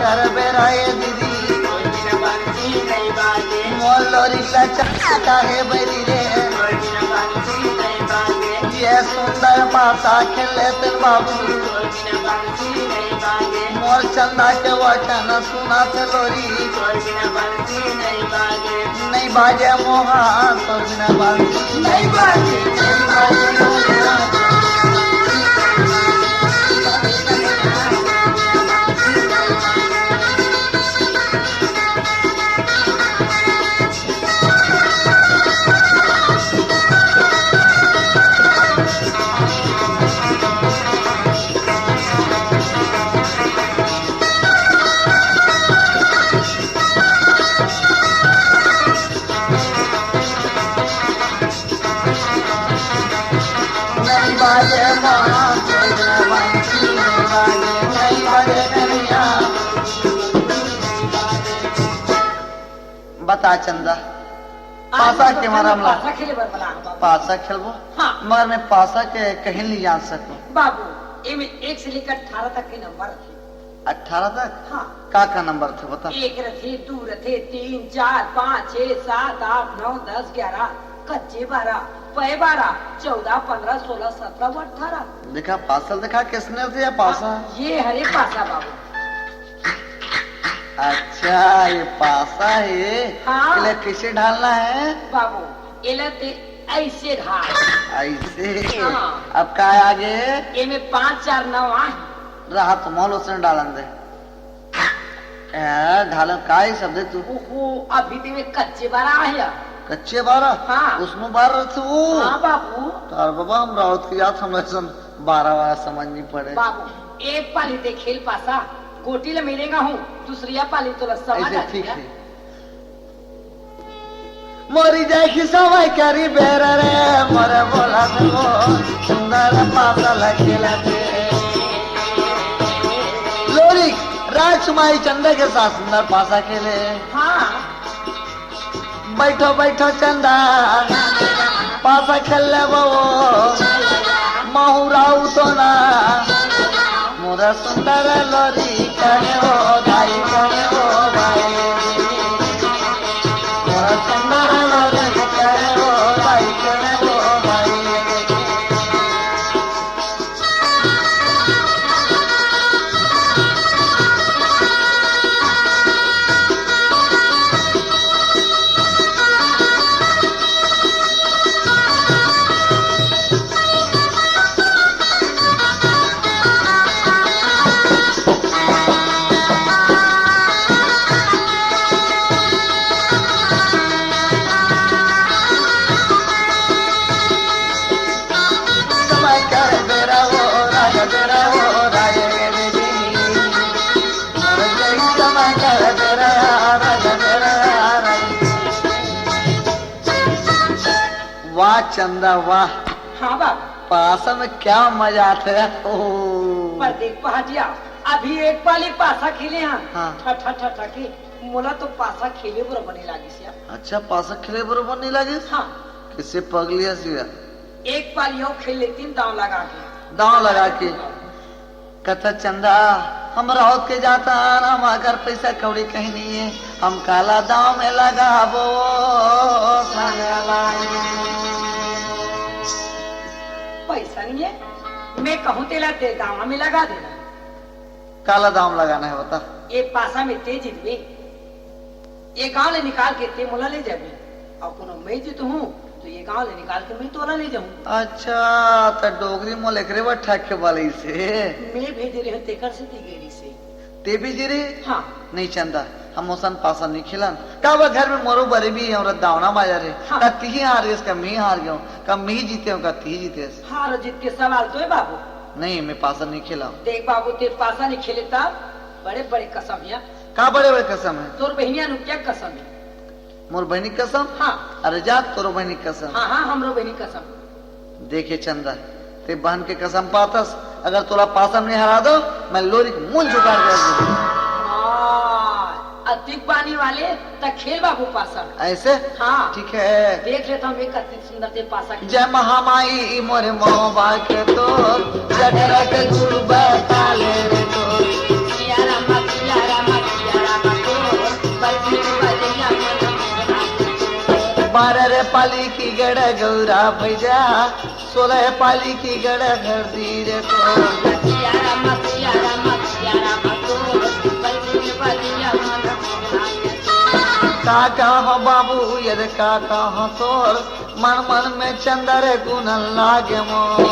कर बेराए दीदी मोर लोरी लचाता है बैरी रे ये सुंदर पासा खेले तेन बाबू मोर चंदा के वचन सुना थे लोरी नहीं बाजे मोहा तो बिना बाजी नहीं बाजे बता चंदा पासा के मामला पासा खेलबो हाँ। मगर मैं पासा के कहीं नहीं जान सकूं बाबू इनमें 1 से लेकर 18 तक के नंबर थे 18 तक हाँ का नंबर थे बता 1 रथे 2 रथे 3 4 5 6 7 8 9 10 11 कच्चे 12 पै 12 14 15 16 17 18 देखा पासल देखा किसने थे या पासा ये हरे पासा बाबू अच्छा ये पासा है हाँ। इले कैसे ढालना है बाबू इलते ऐसे ढाल ऐसे हाँ। अब का आगे इनमें 5 4 9 रहा तो मॉल उसने डालन दे ढालन का ही शब्द तू ओहो अभी तो में कच्चे 12 आया कच्चे 12 हाँ। उसमें 12 थे वो हाँ बाबू तार बाबा हम रावत की याद हमें 12 समझ नहीं पड़े बाबू एक पाली दे खेल पासा गोटी ले मिलेगा हूँ दूसरिया पाली तो समझ ऐसे आ ठीक गया। है मोरी जाए समय करी बेर रे मोरे बोला तो सुंदर पासा लखेला दे लोरी राजकुमारी चंदा के साथ सुंदर पासा खेले हाँ बैठो बैठो चंदा पासा खेल ले वो महूराऊ तो ना मोरा सुंदर लोरी कहे हो भाई कहे हो भाई मोरा सुंदर लोरी कहे हो भाई कहे हो भाई समय कर बेरा वो राय रे जी समय कर बेरा राय वाह चंदा वाह हाँ बाबू पासा में क्या मजा आता है पर देख पहाजिया अभी एक पाली पासा खेले हैं हाँ। ठा ठा ठा के मोला तो पासा खेले बुरा बने लागी सिया अच्छा पासा खेले बरोबर नहीं लगे हाँ किससे पगली हसिया एक पाली और खेल लेती हूँ दांव लगा के दांव लगा के कथा चंदा हम राउत के जाता हम अगर पैसा कौड़ी कहीं नहीं है हम काला दांव में लगा वो पैसा नहीं है मैं कहूँ तेला दे दावा में लगा देना काला दांव लगाना है बता ये पासा में तेज जीतवे ये गांव ले निकाल के ते मोला ले जाबे और कोनो मैं जीत हूँ तो ये गांव ले निकाल के मैं तोला ले जाऊँ अच्छा तो डोगरी में लेकरे बा ठाके वाले से मैं भेज रहे तेकर से तिगेरी से ते भी जिरे हाँ नहीं चंदा हम ओसन पासा नहीं खिलन का बा घर में मोरो बरे भी और दावना माजा रे हाँ। का ती हार गए का मैं हार गया का मैं जीते हूँ का ती जीते हार जीत के सवाल तो है बाबू नहीं मैं पासा नहीं खिला देख बाबू ते पासा नहीं खेले तब बड़े बड़े कसम या का बड़े बड़े कसम है तोर बहनिया नु क्या कसम है मोर बहनी कसम हाँ अरे जा तोरो बहनी कसम हाँ हाँ हमरो बहनी कसम देखे चंदा ते बहन के कसम पातस अगर तोरा पासा नहीं हरा दो मैं लोरी के मुंह झुका कर अधिक पानी वाले तक खेल बाबू पासा ऐसे हाँ ठीक है देख लेता हूँ एक अति सुंदर ते पासा खेल। जय महामाई मोरे मोबा के तो जगरा के गुरु बताले रे तो सिया रामा 15 पाली की गड़ गौरा भैया 16 पाली की गड़ घर दी रे तो काका हो बाबू यद काका हो तोर मन मन में चंदर गुण लागे मोर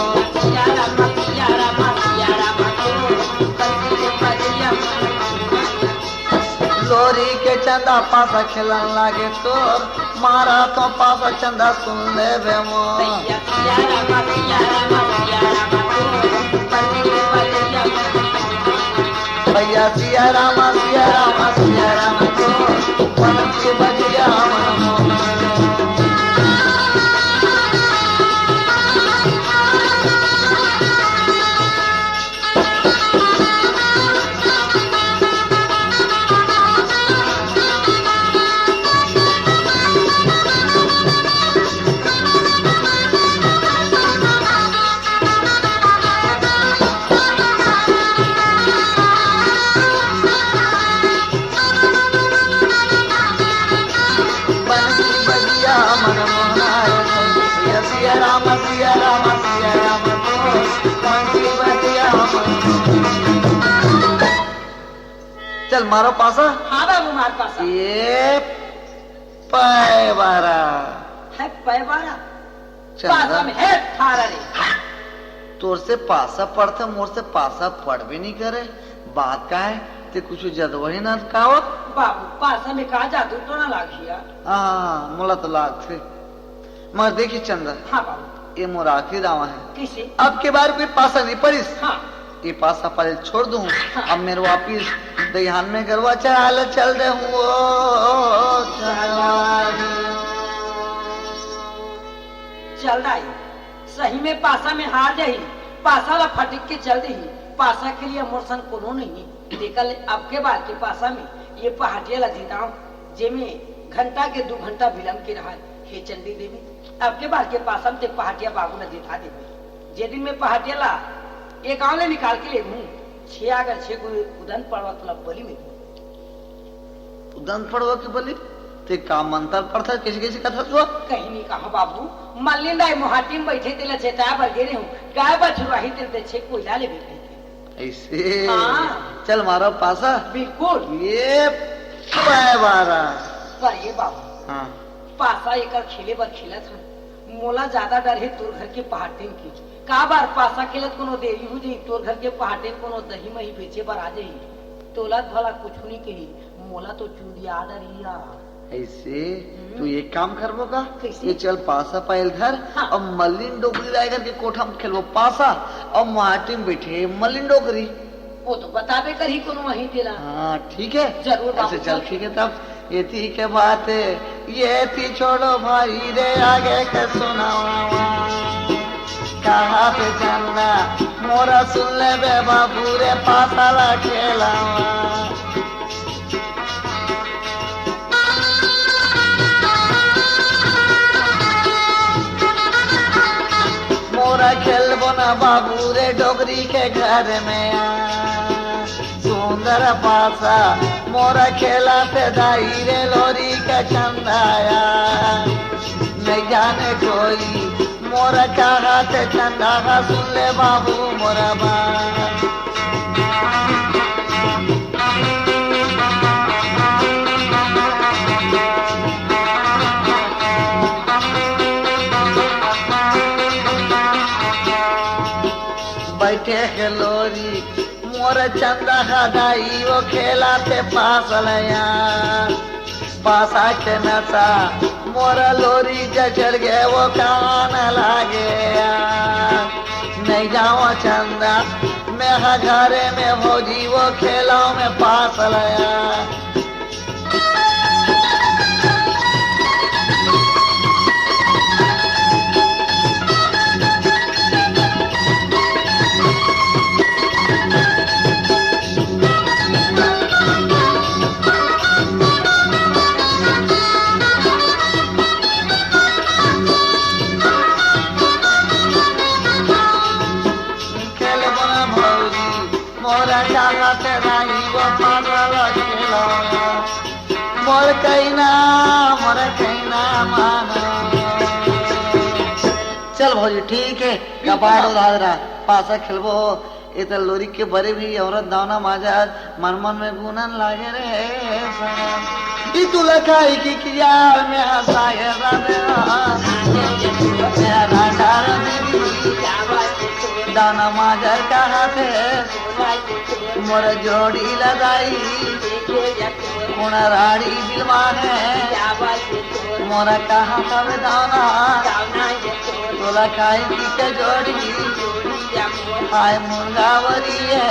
लोरी के चंदा पासा खेलन लागे तोर मारा तो पासा चंदा सुन ले बे मोर भैया सिया राम सिया राम सिया राम को मन के बजिया मन चल मारो पासा। हाँ बाबू मार पासा। ये पैबारा है पैबारा पासा में है थारा रे। तोर से पासा पढ़ते मोर से पासा पढ़ भी नहीं करे बात का है ते कुछ जदवही ना कावत बाबू पासा में कहा जादू तो ना लागिया। हाँ मोला तो लाग थे मगर देखी चंदा। हाँ बाबू ये मोर आखिरी दावा है किसे अब के बार कोई पासा नहीं पड़ीस। हाँ ये पासा पहले छोड़ दूं। हाँ। अब मेरे वापिस दहियान में गरवा चढ़ा चल रहे हूँ चल रहा है सही में पासा में हार जाही पासा ला फटिक के चल रही पासा के लिए मोरसन कोनो नहीं देखल अब के बार के पासा में ये पहाटिया ला जीताऊं जेमे घंटा के 2 घंटा विलंब के रहा हे चंडी देवी अब के बार के पासा में ते पहाटिया बाबू ने जीता देवी जे दिन में पहाटिया ला एक गाँव ने निकाल के ले हूँ 6 अगर 6 को उदन पड़वा तो बलि में उदन पड़वा की बलि ते का मंत्र पड़ता किसी किसी कथा हुआ कहीं नहीं कहा बाबू मल्लिंदा मोहाटी में बैठे तेला चेता पर गिरे हूँ गाय बछुआही तेरे 6 कोयला ले भी ऐसे। हाँ। चल मारो पासा बिल्कुल ये पैबारा पर ये बाबू हाँ पासा एक खेले पर खेला था मोला ज्यादा डर है तोर घर के पहाटे की का बार पासा खेलत कोनो देरी हो जाई तोर घर के पहाटे कोनो दही मही बेचे पर आ जाई तोलत भला कुछ नहीं कही मोला तो चूड़िया डरिया ऐसे तू एक काम करबो का कैसे? ये चल पासा पायल घर। हाँ। और मल्लिन डोकरी लाएगा के कोठा में खेलबो पासा और माटी में बैठे मल्लिन डोकरी वो तो बताबे करी कोनो वहीं तेला। हाँ ठीक है जरूर बाबू, ऐसे चल ठीक है तब ये थी के बात ये थी छोड़ो भाई रे आगे के सुनावा कहा पे चंदा मोरा सुन ले बे बाबू रे पासा ला खेलावा मोरा खेलबो ना बाबू रे डोगरी के घर में सुंदर पासा मोरा खेला पे दाई रे लोरी का चंदाया नहीं जाने कोई मोरा कहा ते चंदा का सुन ले बाबू मोरा बा बैठे के लोरी मोर चंदा दाई वो खेला पे पासलया पासा के नचा मोर लोरी जचड़ गए वो कान लागे नहीं जाओ चंदा मैं घरे में भोजी वो खेलो में पासलया मोर कहीं ना मानो बाबूजी ठीक है कपाट उधार रहा पासा खेलबो ये तो लोरी के बरे भी औरत दावना माजा मन मन में गुनन लागे रे सनम ई तुला खाई की किया में हंसाए मेरा डार दाना माजर कहाँ थे मोर जोड़ी लगाई मोरा राड़ी दिलवाने मोरा कहाँ कब दाना तोला खाई की के जोड़ी हाय मुर्गा बरी है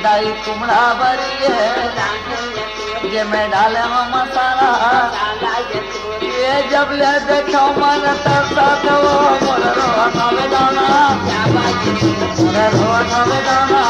दाई कुमड़ा बरी है ये मैं डाले हूँ मसाला ये जब ले देखो मन तरसा तो मोर रोना बेदाना मोर रोना बेदाना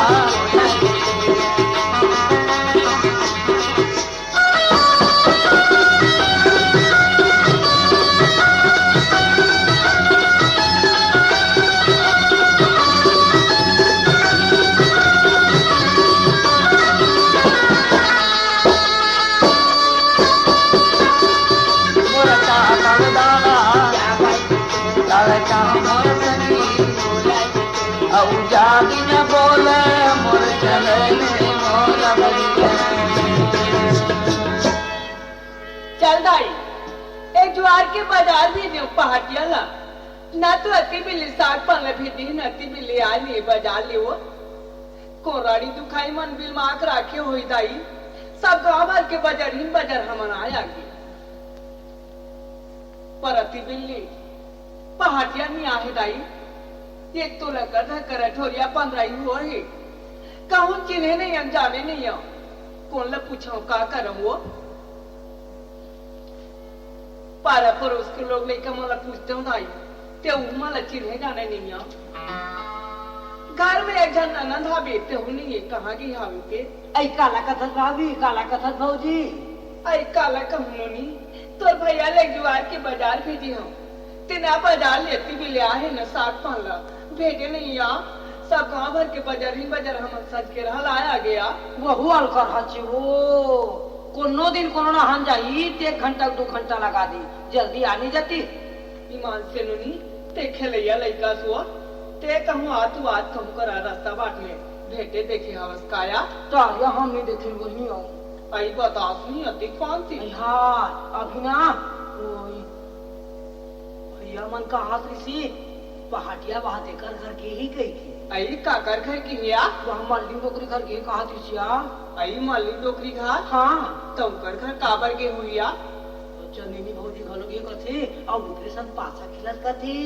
जागी न बोले मोर चले चल दाई एक ज्वार के बाजार भी नहीं पहाटिया ला ना तो अति बिल्ली साग पल भी दी न अति बिल्ली आ नहीं बाजार ले वो कोराड़ी दुखाई मन बिल माक राखे हुई दाई सब गांव भर के बाजार ही बाजार हमन आया की पर अति बिल्ली पहाटिया नहीं आहे दाई एक तो लगा था करठोरिया 15 हो है कहूं चिन्हे नहीं अनजाने नहीं हो कौन ला पूछो का करूं वो पारा पड़ोस के लोग लेकर मला पूछते हूँ दाई ते मला चिन्हे जाने नहीं हो घर में एक जन ननद हा बेटे हूँ नहीं है कहाँ की हावी के आई काला कथत भाभी काला कथत भौजी आई काला कहूँ नहीं तो भैया ले जुआर के बाजार भेजी हूँ तिना बाजार लेती भी लिया है न साग पाला भेजे नहीं आ सब गांव भर के बाजार ही बाजार हम सज के रहा लाया गया वहु अलकर हची वो कोनो दिन कोनो ना हम जाई ते 1 घंटा 2 घंटा लगा दी जल्दी आनी जाती ईमान से नुनी ते खेलैया लइका सुआ ते कहूँ आ तू आज कहूँ करा रास्ता बाट में भेटे देखे हवस काया तारिया हम नहीं देखे वही हो आई बतास नहीं अति कौन थी हाँ अभी ना भैया मन का हाथ ऋषि पहाटिया वहाँ देकर घर के ही गई थी आई काकर घर की हिया वहाँ मल्ली नौकरी घर के कहा थी आई माली डोकरी घाट हाँ तुम कर घर काबर के हुआ चंदनी भौजी घलो के कथे और उनके संग पासा खिलत कथी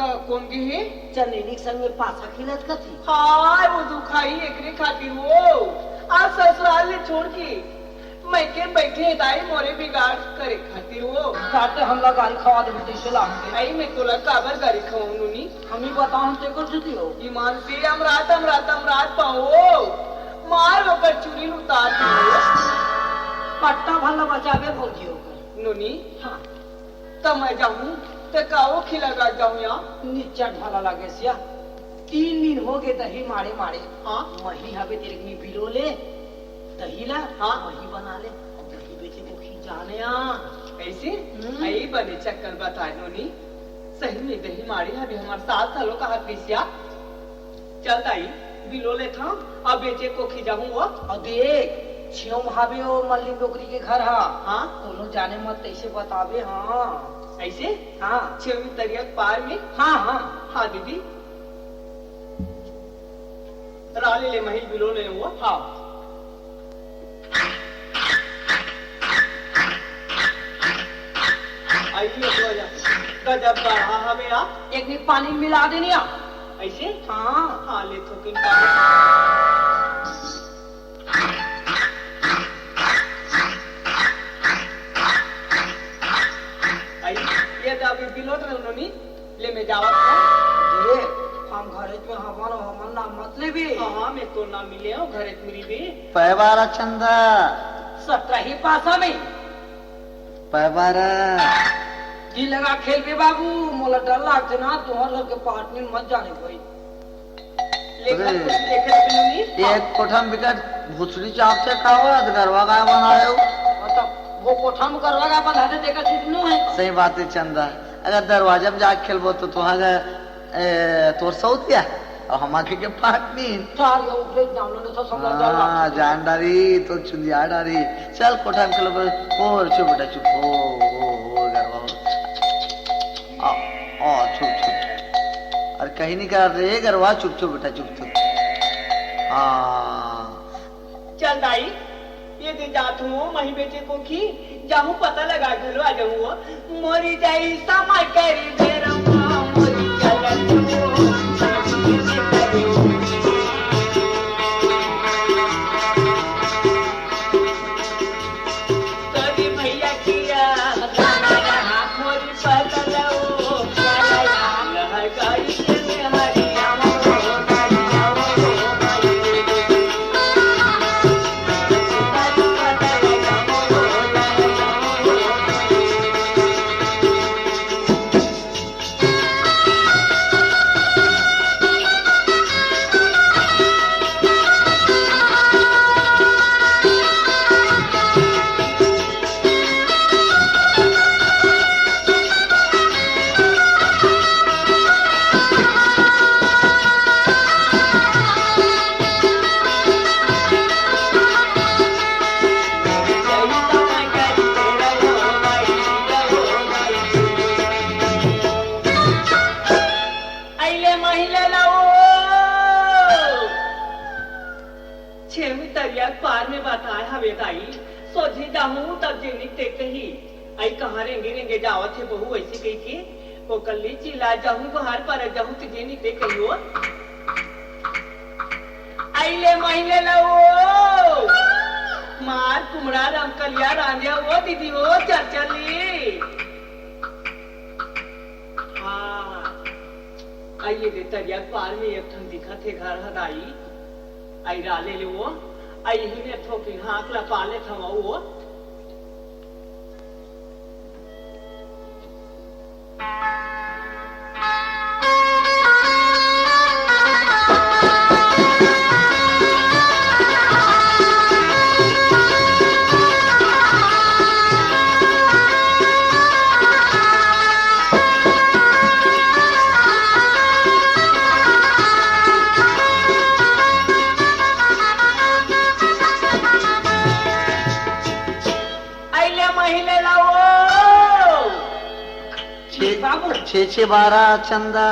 कौन की है चंदनी संग में पासा खिलत कथी हाय वो दुखाई एकरे खातिर वो आज ससुराल ले छोड़ के मैं के बैठे दाई मोरे बिगाड़ करे खातिर वो काटे हमला गाड़ी खवा दे जैसे लागते आई मैं तो लगा काबर गाड़ी खाऊं नुनी हम ही बताओ हम तेकर जुती हो ईमान से हमरात पाओ मार होकर चूरी उतार दो पट्टा भला बचावे भौजी होकर नुनी हाँ तब मैं जाऊं तो काओ खिलगा जाऊं यहाँ निचट भला लागे सिया 3 दिन हो गए दही मारे मारे हाँ मही हवे तेरे में बिलो ले दही ला हाँ मही बना ले और दही बेचे को खी जाने ऐसे आई बने चक्कर बता नुनी सही में दही मारी है हमारे 7 सालों का हाथ पिसिया चल दाई बिलो ले था अब बेचे को खी जाऊं वो और देख छियो भाभी ओ मल्ली डोकरी के घर हाँ कोनो जाने मत ऐसे बतावे हाँ ऐसे हाँ छेवी तरिया पार में हाँ हाँ हाँ दीदी राले ले महिल बिलो ले वो हाँ आइए तो आजा गजब बढ़ा हमें आ एक नी पानी मिला देनी ऐसे हाँ हाँ ले थोकिन पानी आई ये तो अभी बिलोट रहे उन्होंने ले मैं जावा ये हम घरे में हमन ना मत ले भी हाँ मैं तो ना मिले हूँ घरे मेरी भी पैबारा चंदा 17 ही पासा में पैबारा जी लगा खेल पे बाबू मोला डर लागते ना तुम्हार घर के पार्टनर मत जाने कोई लेकर बिलोनी एक कोठम बिकट भुसड़ी चाप से खाओ गरवा का बना रहे हो मतलब वो कोठा में करवा का बंधा दे देखा चीज नु है सही बात है चंदा अगर दरवाजा में जाके खेलबो तो तुहां तोर सौत क्या और हम आके के पाटनी चार या उठे जामने तो समझदार हाँ जान डारी तो चुंदिया डारी चल कोठा में खेलो और चुप बेटा चुप ओ गरबा आ चुप चुप अरे कहीं नहीं कर रहे गरबा चुप चुप बेटा चुप चुप हाँ चल दाई ये दे जात हूँ मही बेटे को की जाऊँ पता लगा घरो आ जाऊँ मोरी जाई समा करी दे रहा मोरी तोरी भैया किया मोरी पता गाड़ी पार में बताया हवे दाई सोझी जाऊं तब जेनी ते कही आई कहाँ रेंगे रेंगे जावत है बहू ऐसी कही के वो कल्ली चिल्ला जाऊं बाहर पर जाऊं तो जेनी ते कहियो आई ले महिले लो मार कुमड़ा रमकलिया रांधिया वो दीदी वो चरचली हाँ आइए दे तरिया पार में एक ठन दिखा थे घर हदाई आई राले ले वो आई ही ने ठोकी हाथ ला पाले थमा वो छे बारह चंदा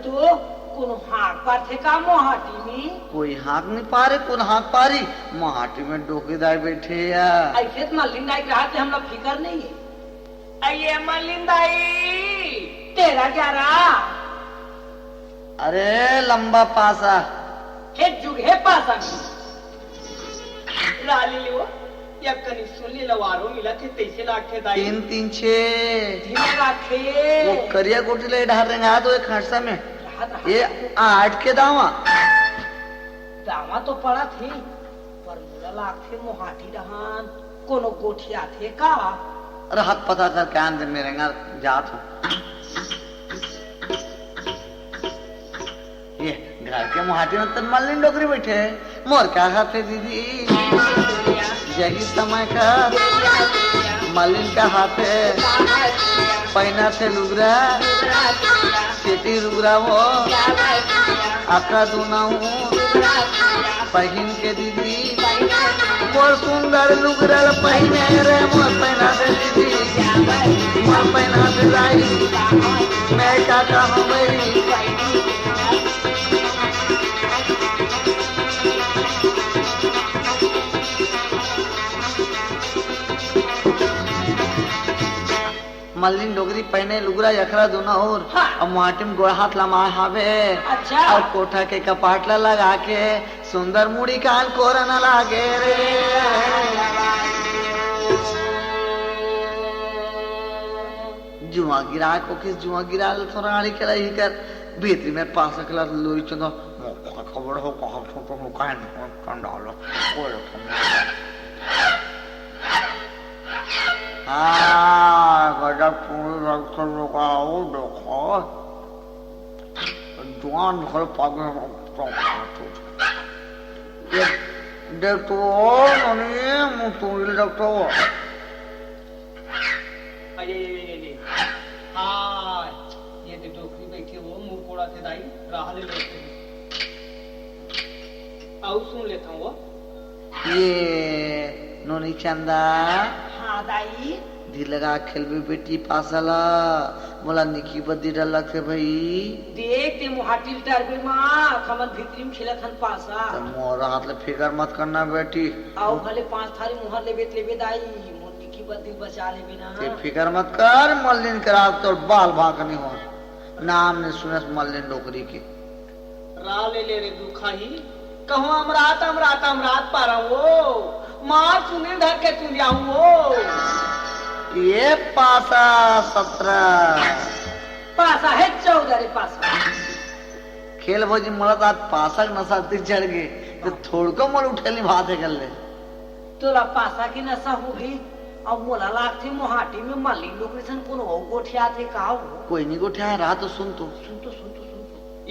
तो कोनो हाथ पर थे का मोहाटी में कोई हाथ नहीं पा रहे कौन हाथ पा रही मोहाटी में डोकेदार बैठे या ऐसे तो मलिंदाई रहा थे हम लोग फिकर नहीं है आइए मलिंदाई तेरा क्या रहा अरे लंबा पासा हे जुग है पासा राली लो या कनी सुन ले लवारो मिला थे 23 लाख थे दाई 3 3 6 धीमे रखे वो करिया गोटी ले ढार रहे हैं तो एक खर्चा में ये 8 के दावा तो पड़ा थी पर मुला लाख थे मोहाटी रहन कोनो गोठिया थे का अरे हाथ पता कर क्या अंदर में रहेगा जात हूँ ये घर के मोहाटी में तन मालिन डोकरी बैठे मोर क्या हाथ है दीदी यही समय का मालिन का हाथ है पैना थे लुगरा सेटी लुगरा वो आका दुनाऊ पहिन के दीदी मोर सुंदर लुगरा पहिने रे मोर पैना थे दीदी मोर पैना थे लाई मैं क्या कहूँ मेरी मल्लिन डोगरी पहने लुगरा यखरा दोना और हाँ। माटी में गोड़ हाथ लमा हावे अच्छा। और कोठा के कपाटला लगा के सुंदर मुड़ी कान कोरन लागे रे जुआ गिरा को किस जुआ गिरा थोड़ा आड़ी के रही कर भीतरी में पास कलर लोई चंदा खबर हो कहां छोटो हो कान कंडालो कोल गजब पूरी रखकर लगाओ देखो जुआन घर पागे देख तो मुँह डॉक्टर दाई राह ले लेते हैं आओ सुन लेता हूँ वो ये नोनी चंदा हाँ दाई दी लगा खेलबे बेटी पासला मोला निकी बद्दी डल थे भाई देख ते मुहाटिल टरबे मां खमन भीतरी में खेलत हन पासा तो मोरा हाथ ले फिकर मत करना बेटी आओ भले 5 थारी मुहर लेबे दाई मुन्नी की बद्दी बचा लेबे ना ते फिकर मत कर मल्लिन करा तो बाल भाग नहीं हो नाम ने सुनस मल्लिन नौकरी के राह ले ले रे दुखाई कहूँ अमरात अमरात अमरात पा रहा वो मार सुनील धर के तू जाऊँ वो ये पासा 17 पासा है 14 रे पासा खेल भोजी मला तो आज पासा नशा ती चढ़ गए तो थोड़ को मोल उठेली बात है कर ले तोला पासा की नशा हो गई अब मोला लाग थे मोहाटी में मल्ली लोग सन कौन हो गोठिया थे कहा हो कोई नहीं गोठिया रहा तो सुन तो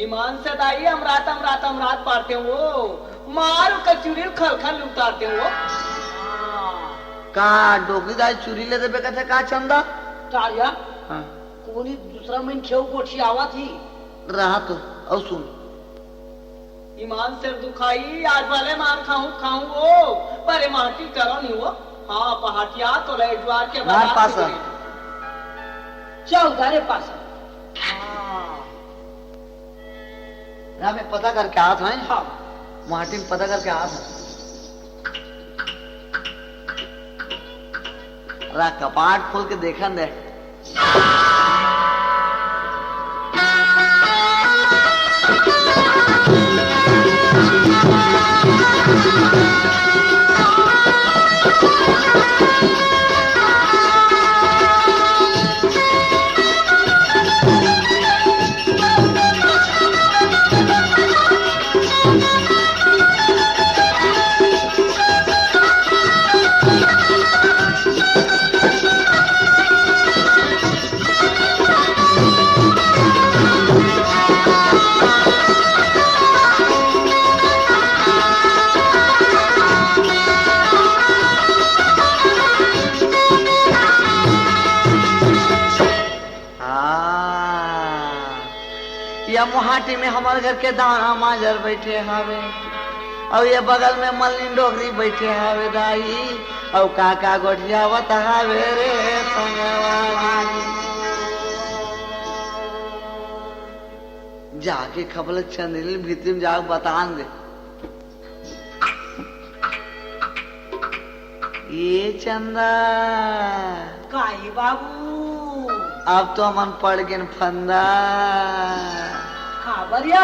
ईमान से दाई अमरात अमरात अमरात पाते वो मार कचूरी खल खल उतारते वो का डोगी दाई चूरी ले देबे कहते का चंदा तारिया हाँ कोनी दूसरा मन खेव गोठी आवा थी रहा तो और सुन ईमान से दुखाई आज वाले मार खाऊं खाऊं वो पर माटी करो नहीं वो हाँ पहाटिया तो ले ज्वार के मार पासा 14 रे पासा यहाँ में पता करके आत है हाँ माटी में पता करके आत है रा कपाट खोल के देखन दे मोहाटी में हमारे घर के दाना माजर बैठे हवे और ये बगल में मल्लिन डोगरी बैठे हवे दाई और काका गोठिया बतावे रे संगवारी जाके खबर चंदेली भीतरी में जाके बतान दे ये चंदा काई बाबू अब तो मन पड़ गए फंदा खबरिया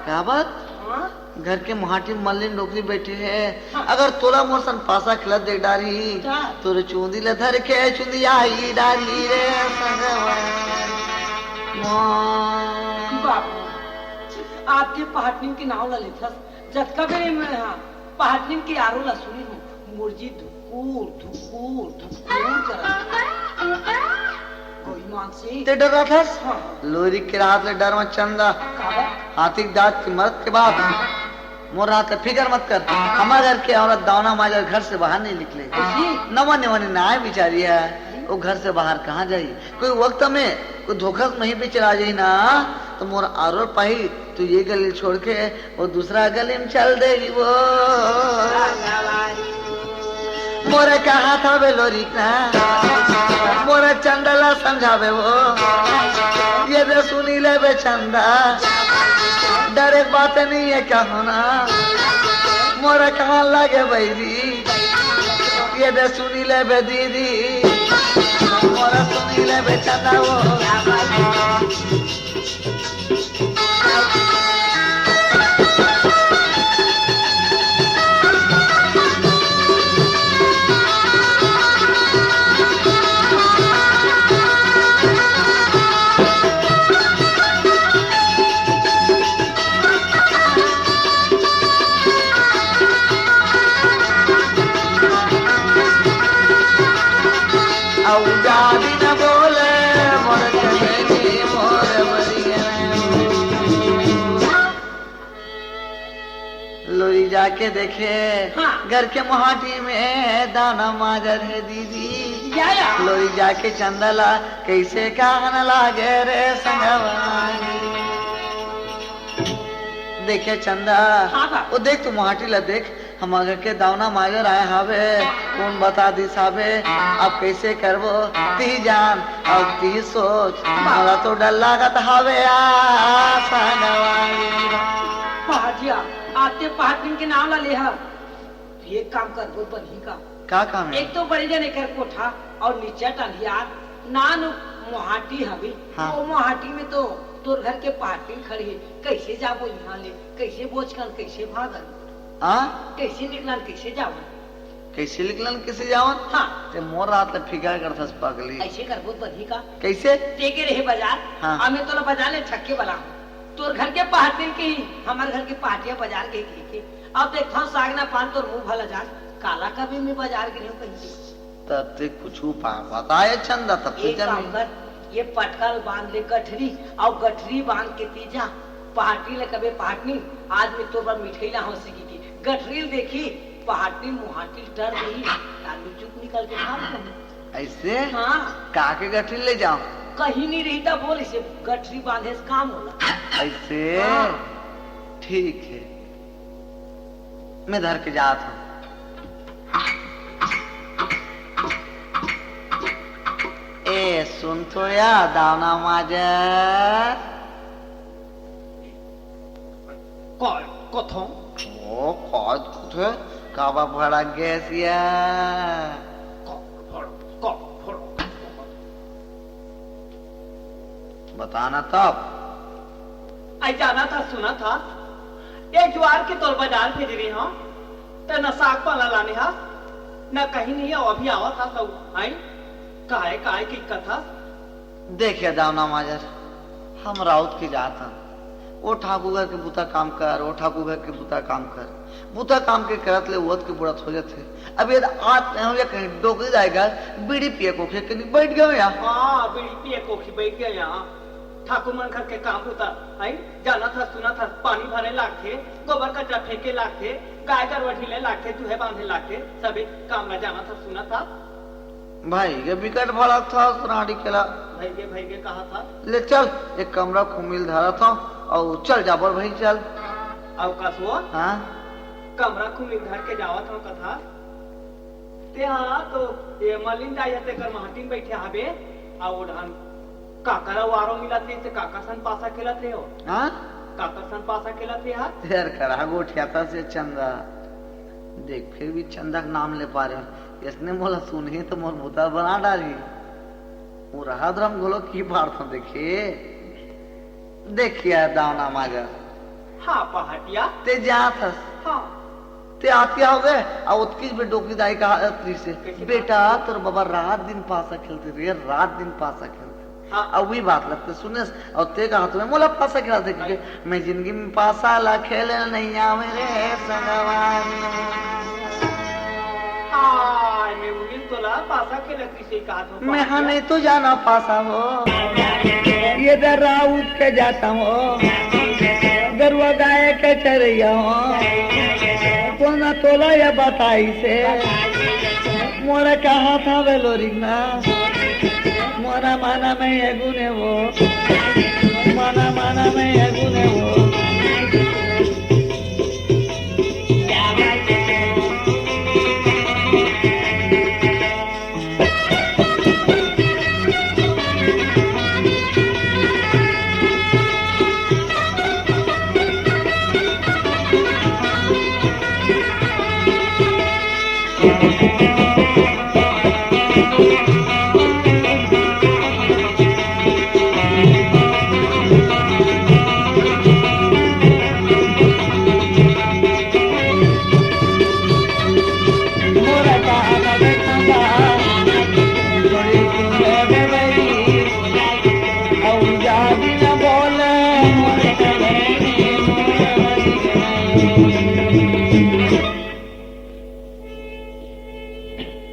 क्या बात हाँ? घर के मोहाटी मल्लिन नौकरी बैठी है हाँ। अगर तोला मोरसन पासा खिलत देख डारी क्या? तोरे चूंदी ले धर के चूंदी आई डारी रे बाबू आपके पहाटनी के नाव ला लेथस जतका बेरे में हाँ पहाटनी के आरो ला सुनी हूँ मुर्जी धुकुर धुकुर धुकुर करा कोई मानसी ते डर रहा था हाँ लोरी के रात ले डर मत चंदा काबा हाथी दांत की मरद के बाद मोर रात का फिक्र मत कर हमारे घर के औरत दावना माजर घर से बाहर नहीं निकले नवा नवानी ना आए बिचारी है वो घर से बाहर कहाँ जाई कोई वक्त में कोई धोखा नहीं भी चला जाई ना तो मोर आरोप पाई तो ये गली छोड़ के वो दूसरा गली में चल देगी वो मोरे कहा था वे लोरी ना मोरे चंदला समझावे वो ये दे सुनी ले बे चंदा डर एक बात नहीं है क्या होना मोरे कहा लगे बैरी ये दे सुनी ले बे दीदी मोरे सुनी ले बे चंदा वो लोरी जाके देखे हाँ। घर के मोहाटी में दाना माजर है दीदी लोरी जाके चंदला कैसे कान लागे रे संगवारी देखे चंदा हाँ बाप। वो देख तू माटी ला देख हमारे के दावना मागर आए हावे कौन बता दी साबे अब कैसे करबो ती जान अब ती सोच मला तो डर लागत हावे पहाड़िया आते पहाड़ के नाम ला ले हा ये काम कर बोल बनी का का काम है एक तो बड़े जने कर कोठा और नीचे टलिया नान मोहाटी हवे हाँ। वो मोहाटी में तो तोर घर के पार्टी खड़ी है कैसे जाबो यहाँ ले कैसे बोझ कर कैसे भागल हाँ कैसे निकलन कैसे जाओ कैसे निकलन कैसे जावन हाँ ते मोर रात ले फिकर करथस पगली ऐसे कर बहुत बनी का कैसे टेके रहे बाजार हाँ। हमें तो बाजार ले छक्के वाला तोर घर के पहाड़ी के ही हमारे घर के पहाटिया बाजार के ही अब देखता सागना पान तोर मुंह भला जा काला का भी मैं बाजार गिरी हूँ कहीं से तब ते कुछ बताए चंदा तब एक काम कर ये पटकल बांध ले गठरी और गठरी बांध के तीजा पहाटी ले कबे पहाटनी आज में तो बार मिठाई ला हो सकी की गठरी देखी पहाटी मुहाटी डर गई आलू चुप निकल के भाग ऐसे हाँ काके गठरी ले जाओ कहीं नहीं रही था बोल इसे गठरी बांधे से काम होला ऐसे हाँ। ठीक है मैं धर के जाता हूँ ए सुन तो या दावना माजर कथों ओ कौद कुठे काबा भड़ा गैस या बताना तब आई जाना था सुना था एक ज्वार के तोर बाजार भेज रही हाँ तो न साग पाला लाने हा न कहीं नहीं है अभी आवा था सब आई काहे की कथा देखिए दावना माजर हम राउत की जात हन ओ ठाकुर के बुता काम कर ओ ठाकुर के बुता काम कर बुता काम के करत ले वत के बुढ़त हो जाते अब ये आज हम ये कहीं डोकरी जाएगा बीड़ी पिए को के कहीं बैठ गए या हाँ बीड़ी पिए कोखी बैठ गया यहाँ ठाकुर मन घर के काम होता आई जाना था सुना था पानी भरने लागते गोबर कचरा फेंके लागते गाय गरवठीले लागते चूहे बांधे लागते सभी काम में जाना था सुना था भाई ये विकट भड़ा था सुनाड़ी केला भाई के कहा था ले चल एक कमरा खुमिल धरा था और चल जा बोल भाई चल अवकाश हुआ हाँ कमरा खुमी घर के जावत हम कथा ते हाँ तो ये मलिन जाय ते कर महाटिन बैठे हाबे आ ओढ़ान काकर वारो मिला थे ते काकर सन पासा खेला थे हो हाँ काकर सन पासा खेला थे हा यार करा गोठिया था से चंदा देख फिर भी चंदा का नाम ले पा रहे हो इसने बोला सुनी तो मोर भूता बना डाली वो रहा द्रम गोलो की बार था देखिए देखिए दावना मागर हाँ पहाटिया ते जा था हाँ ते आती हो गए और उत्की भी डोकी दाई कहा अत्री से बेटा तोर बाबा रात दिन पासा खेलते रे रात दिन पासा खेलते हाँ। अब वही बात लगते सुने और ते कहा तुम्हें मोला पासा खेलते क्योंकि मैं जिंदगी में पासा ला खेले नहीं आवे रे सगवान हाँ मैं उन्हीं तोला पासा खेला किसी का तो मैं हाँ नहीं तो जाना पासा हो ये दर राउत के जाता हो गरुआ गाय के चरैया हो कोना तोला या बताई से मोरा कहा था वेलोरिना मोरा माना में ये गुने वो माना में ये गुने वो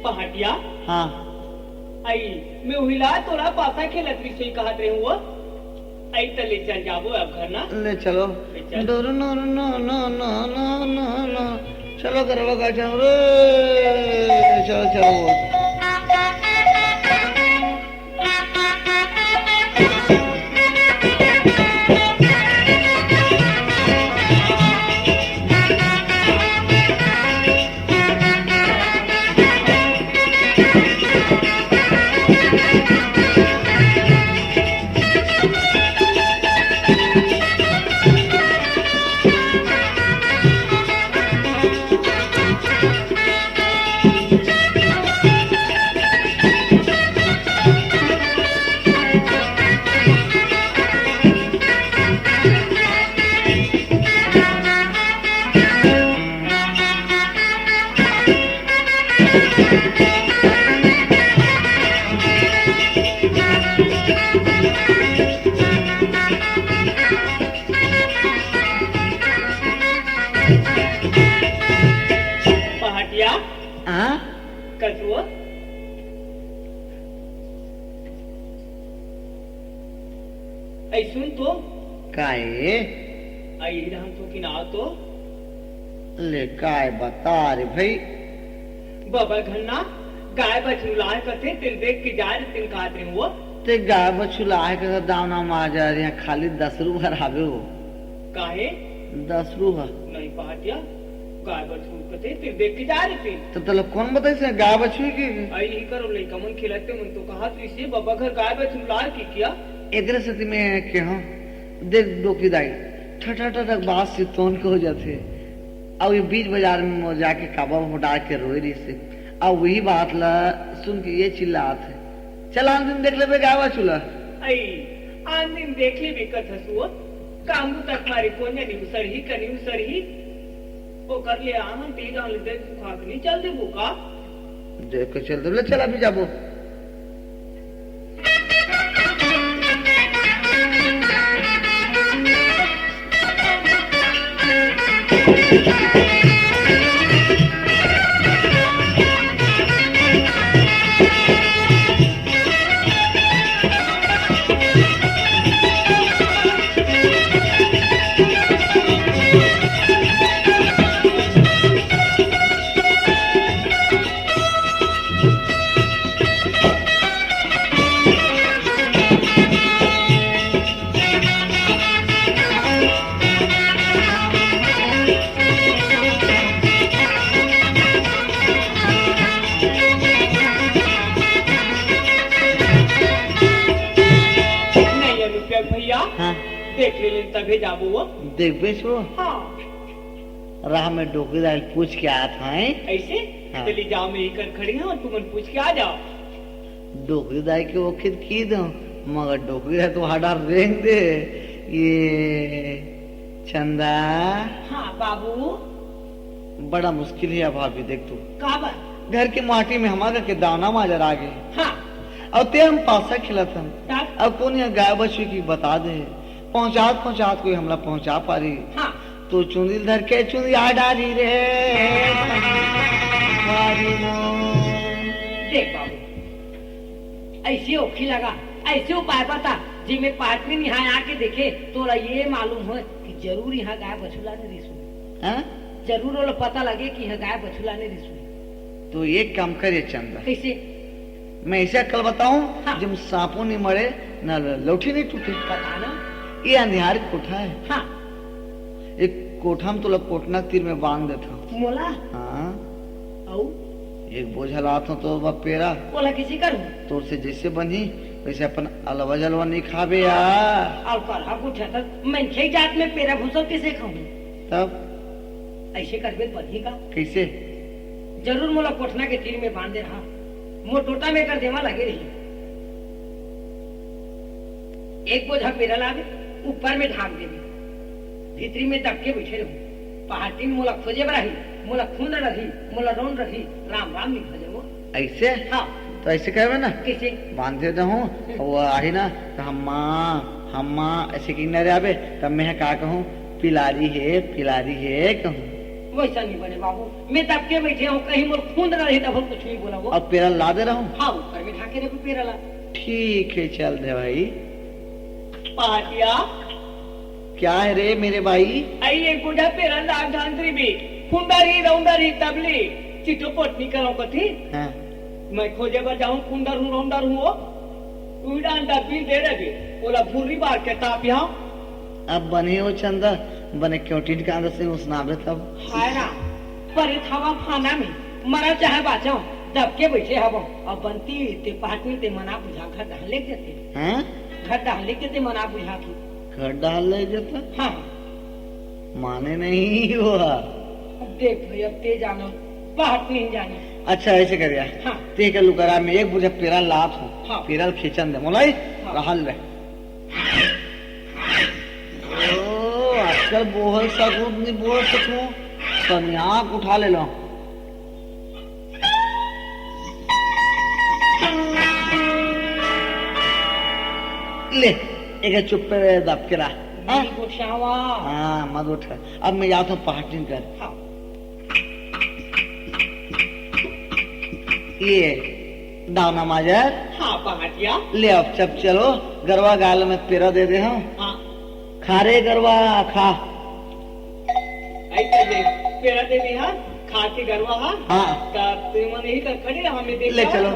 पहाटिया हाँ आई मैं उहिला तोला पासा खेलत भी सही कहत रहे हुआ आई तले चल जाबो अब घर ना ले चलो ले चल। डोर no no no no no no no चलो कर लो गाचा रे चलो चलो पहाटिया हाँ कछुआ ऐ सुन तो काहे आई हम तो कि ना तो ले काय बता रे भाई बाबा घरना गाय बछुलाए कथे तिल देख के जाए तिल काट रहे वो ते गाय बछू लाए के दावना मार जा रहे हैं खाली 10 रू हरावे हो काहे 10 रू है नहीं पहाटिया गाय बछू कथे तिल देख के जा रहे थे तो तले कौन बताई से गाय बछू की आई ही करो लइका मन खिलाते मन तो कहा तो इसे बाबा घर गाय बछुलाए की किया एकरे से में के हम देख डोकी दाई ठठा ठठा बात से तोन के हो जाते और ये बीच बाजार में जाके काबा में डाल के रोई रही से और वही बात ला सुन के ये चिल्लात है चल आन दिन देख ले गावा चूल्हा आई आन दिन देख ले भी कथ सुओ कामू तक मारी कोन्या नी उसरही कनी उसरही ओ कर ले आमन ती डाल दे खाकनी चल दे बुका देख के चल दे चल अभी जाबो हाँ देख ले तभी जाबो वो देख बेचो हाँ राह में डोकी दाल पूछ के आया था ऐसे हाँ। चली जाओ मैं ही कर खड़ी हूँ तुम पूछ के आ जाओ डोकी दाई के वो खिद की दो मगर डोकी दाई तो हटा रेंग दे ये चंदा हाँ बाबू बड़ा मुश्किल है भाभी देख तू का बा घर की माटी में हमारे के दाना माजर आ गए हाँ अब ते हम पासा खिलाते हम तब अब कौन यहाँ गाय बच्ची की बता दे पहुंचात कोई हमला पहुंचा पा रही हाँ तो चुंदिल धर के चुंदिया डाली रे मारी मो। देख बाबू ऐसे ओखी लगा ऐसे उपाय बता जी में पार्टी यहाँ आके देखे तो ये मालूम हो कि जरूर यहाँ गाय बछुला ने रिसू हाँ? जरूर वो पता लगे कि यहाँ गाय बछुला ने रिसू तो एक काम करे चंदा कैसे मैं ऐसा कल बताऊं हाँ। जब सांपों नहीं मरे न लौठी नहीं टूटी बताना ये अंधियार कोठा है हाँ एक कोठा में तो लोग कोटना तीर में बांध देता हूँ मोला हाँ औ एक बोझा लाता हूँ तो वह पेरा बोला किसी करूँ तो से जैसे बनी वैसे अपन अलवा जलवा नहीं खाबे यार और कहा कुछ है तो मैं छह जात में पेरा भूसा कैसे खाऊं तब ऐसे करबे बधी का कैसे जरूर मोला कोठना के तीर में बांध दे रहा मोटोटा में कर देवा लगे रही एक बोझा पेरा लावे ऊपर में ढाक देवे भीतरी में दबके बैठे रहूं पहाड़ी में मोला खोजे रही मोला खून रही मोला रोन रही राम राम नहीं खोजे वो ऐसे हाँ तो ऐसे कहवे ना कैसे बांध देता हूँ वो आई ना तो हम्मा ऐसे कि न आवे तब मैं का कहूँ पिलारी है कहूँ वैसा नहीं बने बाबू मैं दबके बैठे हूँ कहीं मोर खून रही तब कुछ नहीं बोला वो अब पेरा ला दे रहा हूँ हाँ ऊपर में ढाके रखो पेरा ला ठीक है चल दे भाई पाटिया क्या है रे मेरे भाई आई एक बुढ़ा पेरा लाग धांतरी भी खुंडारी रौंडारी तबली चिटो पटनी करो कथी हाँ। मैं खोजे पर जाऊं कुंडर हूँ रौंडर हूँ उड़ा अंडा बिल दे रहे बोला भूरी बार के ताप यहाँ अब बने हो चंदा बने क्यों टीट का अंदर से उसनावे तब हाय राम परे थावा खाना में मरा चाहे बाचाओ दबके बैठे हवो और बनती ते पाटनी ते मना बुझा घर डाले देते हैं घर डाले के ते मना बुझा की घर डाल ले जाता हाँ माने नहीं हुआ अब देख भैया ते जानो पाटनी जाने अच्छा ऐसे करिया हाँ ते के लुकरा में एक बुझे पेरा लात हूँ हाँ। पेरा खींचन दे मोलाई हाँ। रहल ले ओ आजकल बोहल सगुन नहीं बोल सकूं सन्याक उठा ले लो ले एक चुप पे दब के रहा। मेरी गोशावा। हाँ मत उठ। अब मैं जाता हूँ पहाटिन कर। हाँ। ये दाना माजर हाँ पहाटिया। ले अब चप चलो गरवा गाल में पेरा दे दे हम। हाँ खा रे गरवा खा। ऐसे दे पेड़ा दे दी। हाँ खा के गरवा। हाँ हाँ तुम नहीं कर खड़ी रहा हमें देख ले चलो।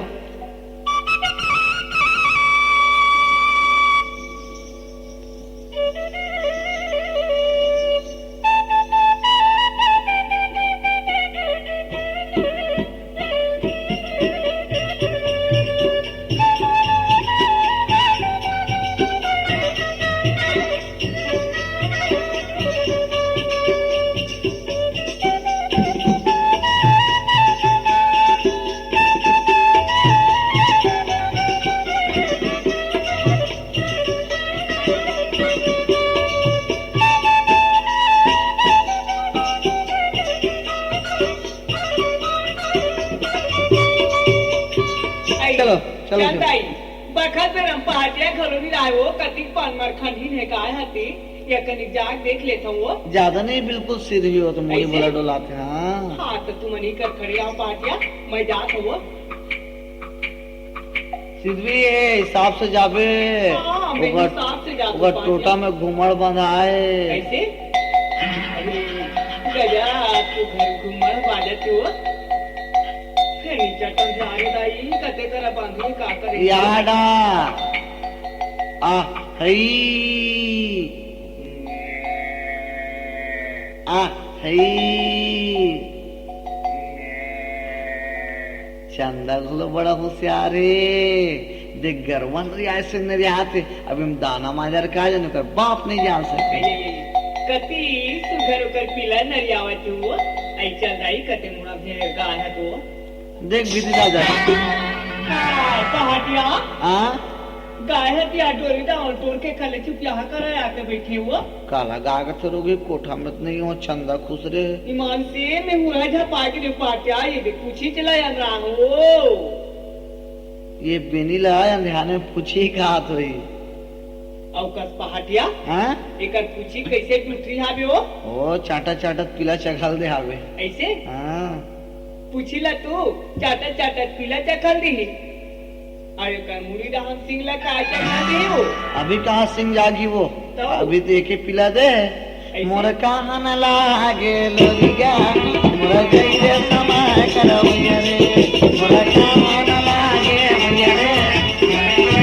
चलो चलो चलो। ताई बखत में हम पहाटिया घरोनी लाए हो कतिक पान मर खंडी ने काय हती या कनिक जाग देख लेता हूँ। ज्यादा नहीं बिल्कुल सीधी हो तो मुझे ऐसे? बोला डोलाते। हाँ हाँ तो तुम नहीं कर खड़ी आओ पहाटिया मैं जात हूँ। सिद्धवी हिसाब से जाबे। हाँ मैं ओकर- हिसाब से जात ओकर टोटा में घुमड़ बंधा है। ऐसे अरे गजा तू घर घुमड़ बाजत हो फिर नीचे टन जा रे दाई कते कर बांधी का करे याडा आ हई आ हई चंदा घुलो बड़ा होशियार है। देख गरवन रिया से न रियाते अब हम दाना माजर का जन कर बाप नहीं जान सके। कति सुघर कर पिला नरियावत हो आई चल दाई कते मुड़ा भेड़ गाय तो देख बीती दादा पहाटिया हाँ गाय हतिया डोरी डाउन तोड़ के खले चुप यहाँ कर आके बैठे हुआ काला गागत रोगे कोठा में तो नहीं हो चंदा खुश रे। ईमान से मैं हुआ झपा के पाटिया ये देख पूछी चला या रहा हो ये बेनी लगा ध्यान में पूछी का हाथ हुई। औ कस पहाटिया हाँ एकर पूछी कैसे टूटी हावे हो ओ चाटा चाटत पीला चखल दे हावे। ऐसे हाँ पूछी ला तू चाटत चाटत पीला चखल दी अरे कर मुड़ी राम सिंह ला का चखा दे हो अभी कहाँ सिंह जागी वो तो? अभी तो एक ही पिला दे। मोर कहाँ न लागे लोरिया मोर जइरे समय करवैया रे मोर कहाँ न लागे भैया रे।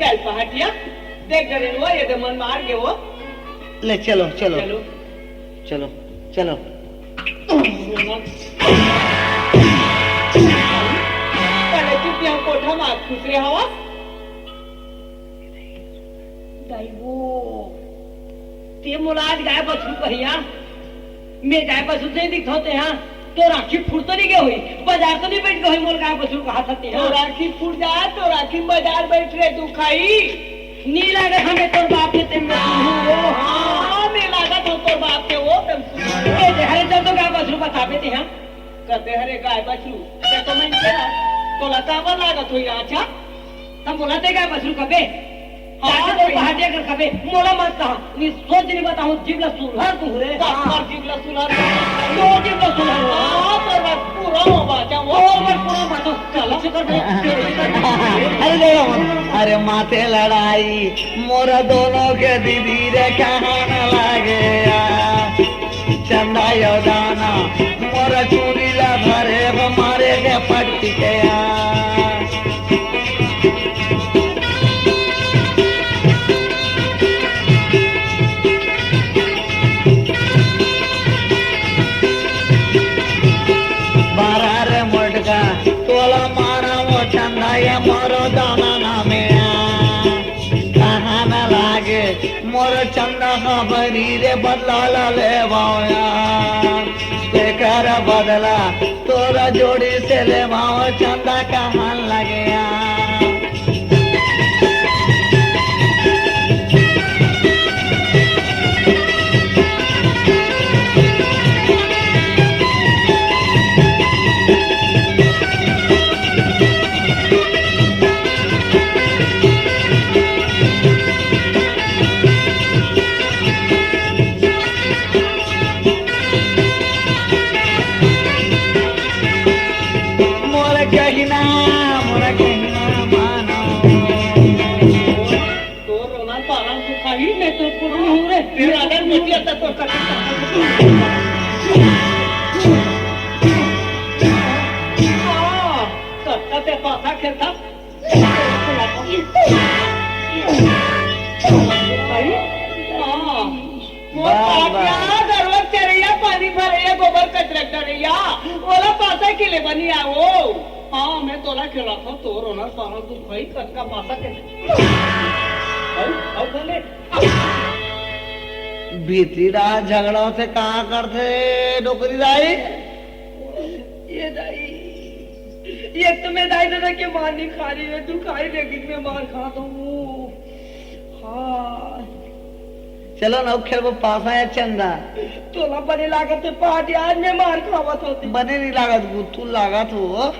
चल पहाटिया देख डरे वो ये तो मन मार के वो ले चलो चलो चलो चलो चलो। पहले चुप यहाँ कोठा में खुश रहे हवा वो ते मुलाज गाय बछरू कहिया मैं गाय बछरू नहीं दिख होते हैं तो राखी फूट तो नहीं गई हुई बाजार तो नहीं बैठ गई मोल गाय बछरू कहा था तो राखी फूट जा तो राखी बाजार बैठ रहे तू खाई नीला रे हमें तोर बाप के तेम हाँ मैं लागत हो तोर बाप के वो हरे जब तो गाय बछरू बताते थे हम कहते हरे गाय बछरू तो मैं तो लतावर लागत हुई अच्छा तब बोलाते गाय बछरू कबे हाँ तो पहाड़िया कर कबे मोला मत कहा नी सोच नहीं बताऊं जीवला सुलहर तू रे और जीवला सुलहर दो जीवला सुलहर हां तो बस पूरा हो बाचा वो और पूरा बाचा चल कर अरे देखो अरे माथे लड़ाई मोरा दोनों के दीदी रे कहाँ न लागे चंदा यो दाना मोरा चूड़ी ला भरे मारे के पट्टी के बारा रे मोटका तोला मारा वो चंदा ये मोरो दाना नामे कहाँ न लागे मोर चंदा खबरी रे बदला ले बाया तेकर बदला तोरा जोड़ी से ले बाओ चंदा कहाँ लगे दुखाई मैं तो पुराना हूँ रे तेरा अगर मोती आता तो करता ते पासा खेलता दरवाज चढ़ैया पानी भरैया गोबर कचरा करैया ओला पासा के लिए बनी आओ हाँ मैं तोला खेला था तो रोना सारा तू भाई कटका पासा के अब बोले बीती रात झगड़ा से कहाँ करते डोकरी दाई? ये दाई ये तो मैं दाई दादा के मार नहीं खा रही है तू खाई लेकिन मैं मार खाता हूँ हाँ चलो ना खेल वो पासा है चंदा तोला बने लागत पहाड़ आज मैं मार खावत होती बने नहीं लागत गुत्तू लागत हो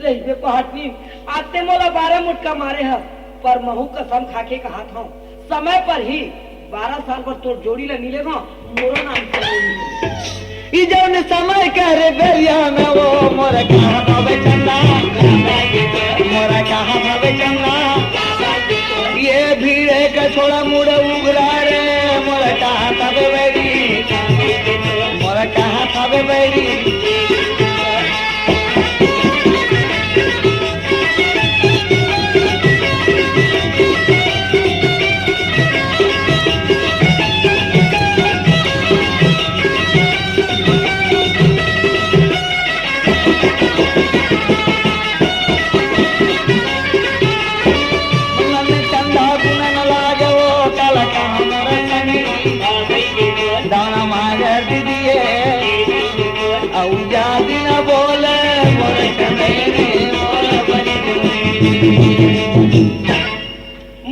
रही पे पहाड़ी आते मोला 12 मुटका मारे है पर महू कसम खाके कहा था समय पर ही 12 साल पर तोर जोड़ी ला मिलेगा मोरो नाम से ई जौन समय करे बेरिया में वो मोरा कहा भावे चंदा मोरा कहा भावे चंदा ये भीड़े का छोड़ा मुड़े उगरा रे मोरा कहा भावे बैरी मोरा कहा भावे बैरी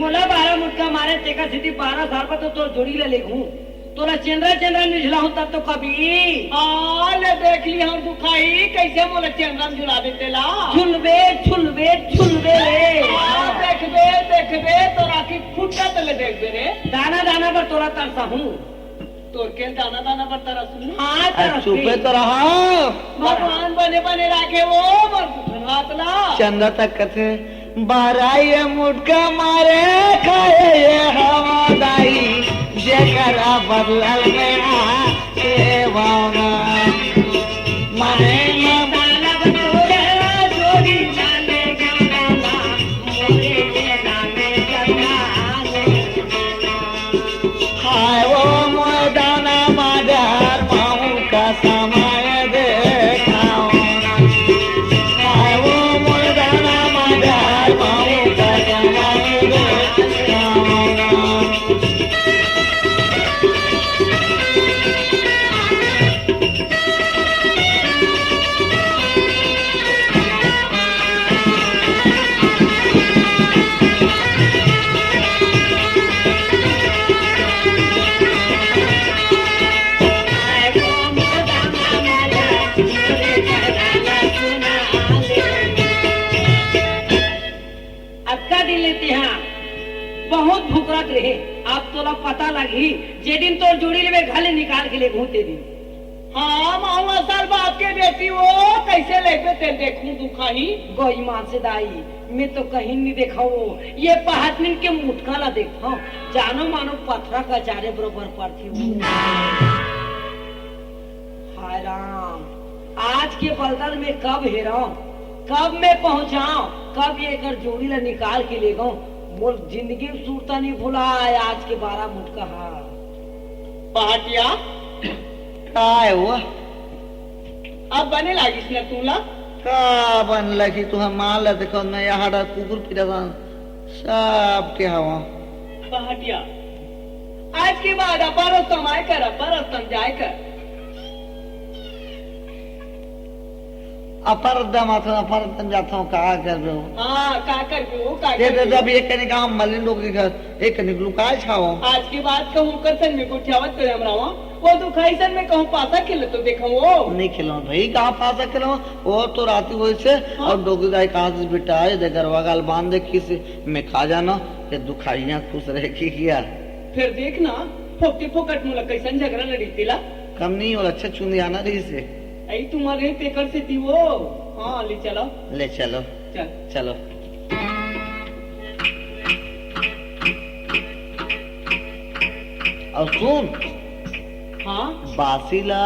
मोला 12 मुटका मारे तेका सिद्धि 12 साल पर तो जोड़ी ले लेगू तोरा चंद्रा चंद्रा निझला हूं तब तो कभी ले देख ली हम दुखाई कैसे मोला चंद्रम जुड़ा देते ला झुलबे झुलबे झुलबे रे देखबे तोरा की फुटत ले देखबे रे दाना दाना पर तोरा तरसा हूं तोर के दाना दाना पर तरस हाँ तरस चुपे तो रहा भगवान बने बने राखे वो हाथला चंदा तक कथे बाराई मुटका मारे खाए ये हवादाई जेकरा बदलल में आ सेवाना माने दाना बतोरा जोड़ी डाले गाना मोरे के नामे जगाने हाय वो मैदाना माजार माऊ का समय देखाओ हाय वो मैदाना माजार माऊ का समय देखाओ बहुत भूखरत रहे आप तोला पता लगी जे दिन तोर जोड़ी ले घाले निकाल के ले घूते दिन हाँ मामा साल बाप के बेटी वो कैसे लेके ते देखूं दुखाई गोई मां से दाई मैं तो कहीं नहीं देखा वो ये पहाड़नी के मुटका ला देखा जानो मानो पत्थरा का चारे बरोबर पड़ती हूँ हाय राम आज के बलदल में कब हेरा कब मैं पहुंचाऊं कब ये कर जोड़ी ला निकाल के ले गऊं मोर जिंदगी में सूरता नहीं भूला आज के 12 मुटका हार पहाटिया काय हुआ अब बने लागिस ना तूला का बन लगी तू हम मान ले देखो मैं यहाँ कुकुर फिर सब के हवा पहाटिया आज के बाद अपरस कमाए कर अपरस समझाए कर अपर दम आता अपर दम जाता हूँ कहा कर रहे हो हाँ का कर वो का ये तो जब एक कने काम मलिन लोग के घर एक कने लुकाए छाओ आज के बाद कहूँ कर सन में कुछ आवत करे हमरा वो दुखाई सन में कहूँ पासा खेले तो देखो वो नहीं खिलो भाई कहाँ पासा खिलो वो तो राती हुई से और डोगी दाई कहाँ से बेटा आए दे गरवा गाल बांध दे किसी में खा जाना ये दुखाइयाँ खुश रहे की किया फिर देखना फोकते फोकट मुला कैसन झगड़ा लड़ी तिला कम नहीं और अच्छा चुनी आना रही से आई तुम्हारे पेकर से थी वो हाँ ले चलो ले चलो चल चलो और सुन हाँ बासीला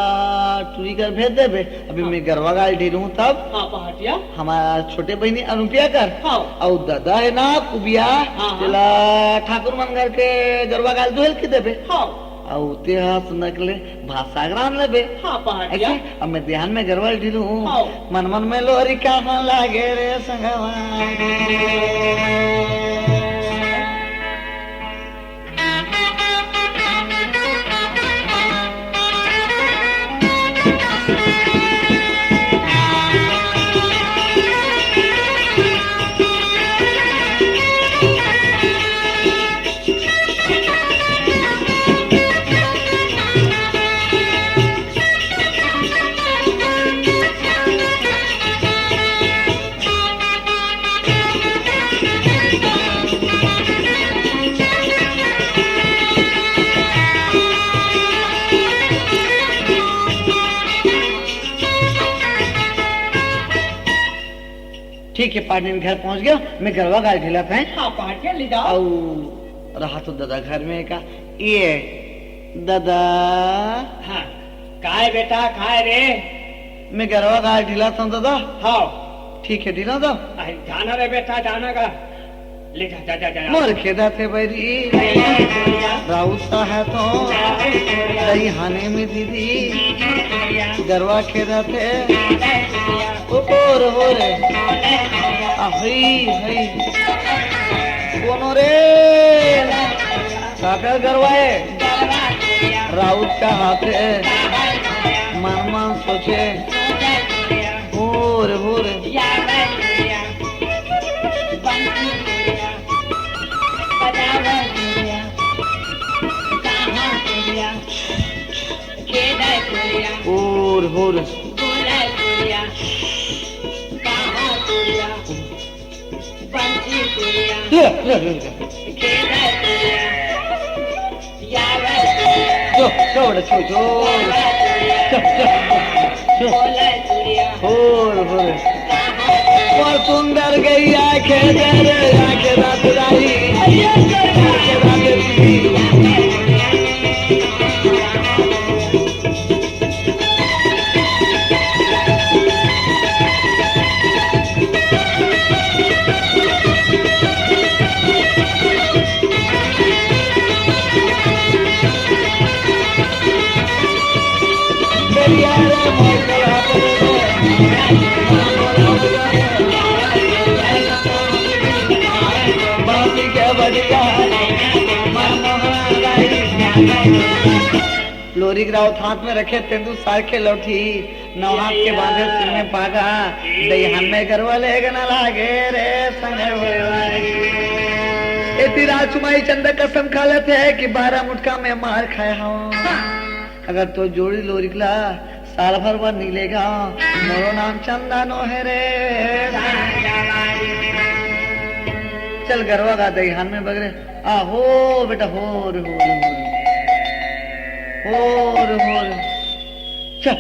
चुरी कर भेज देबे अभी मैं गरवा गाल ढेर हूँ तब हाँ पहाटिया हमारा छोटे बहनी अनुपिया कर हाँ और दादा है ना कुबिया हाँ। चला ठाकुर मन घर के गरवा गाल दुहेल की देबे हाँ और इतिहास नकले भाषा ग्राम लेबे हाँ पहाटिया ऐसे अब मैं ध्यान में गरवा ढीलू हूँ हाँ। मन मन में लोरी कहाँ लागे रे संगवा ठीक है पार्टी में घर पहुंच गया मैं गरवा गाल ढीला था हाँ पहाटिया ले जाओ और रहा तो दादा घर में का ये दादा हाँ काय बेटा काय रे मैं गरवा गाल ढीला था दादा हाँ ठीक है ढीला था अरे जाना रे बेटा जाना का ले जा जा जा जा मोर खेदा थे बैरी राउता है तो दही हाने में दीदी गरवा खेदा थे हो रे हई हई कोनो रे काका गरवाए राउत का हाथ है मन मन सोचे हो रे और सुंदर गई आंखें रात लोरी ग्राउत हाथ में रखे तेंदु सार के लौठी नौ हाथ के बांधे सिर में पागा दईहान में गरवा ले गना लागे रे संगे राजकुमारी चंदा कसम खा लेते है कि 12 मुटका में मार खाया हूँ अगर तो जोड़ी लोरी ला साल भर वर निकलेगा मोरो नाम चंदा नो है रे चल गरवा गा दईहान में बगरे हो बेटा हो रे चल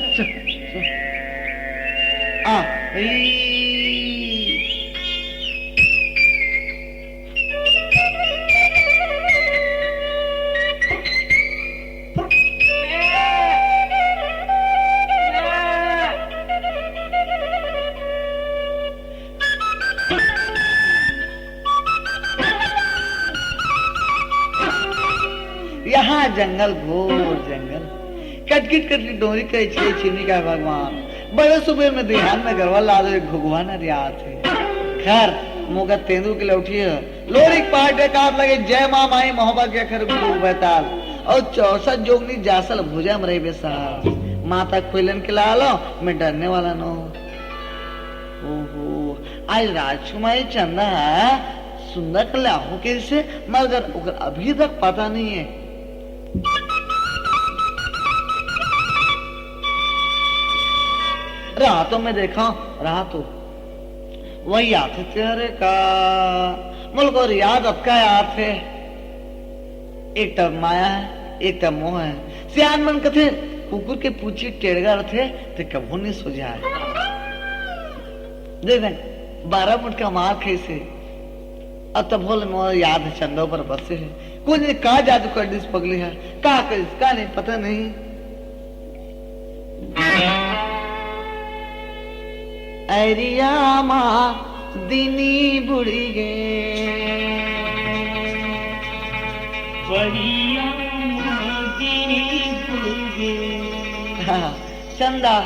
यहाँ जंगल घोर जंगल कटकिट कटकिट डोरी कही चीनी का भगवान बड़े सुबह में ध्यान में गरवा ला दो भगवान रियात है खैर मोगा तेंदु के लौटी है लोरी पार्ट काट लगे जय माँ माई मोहब्बत के खर बैताल और 64 जोगनी जासल भुजा में रही बेसाल माता खोलन के ला लो मैं डरने वाला नो ओहो आज राजकुमारी चंदा सुंदर कर लाहू कैसे मगर अभी तक पता नहीं है रातों में देखा रातों वही आते तेरे का मुल्क और याद अब का याद है एक तब माया है एक तब मोह है सियान मन कथे कुकुर के पूछी टेढ़गा थे तो कबू नहीं सो जाए देख 12 मुठ का मार कैसे अब तब बोले मोह याद है चंदों पर बसे है कुछ ने का जादू कर दिस पगली है, का करिस का नहीं पता नहीं। अरिया माँ दिनी बुढ़ी गे बढ़िया दिनी बुगे हाँ, चंदा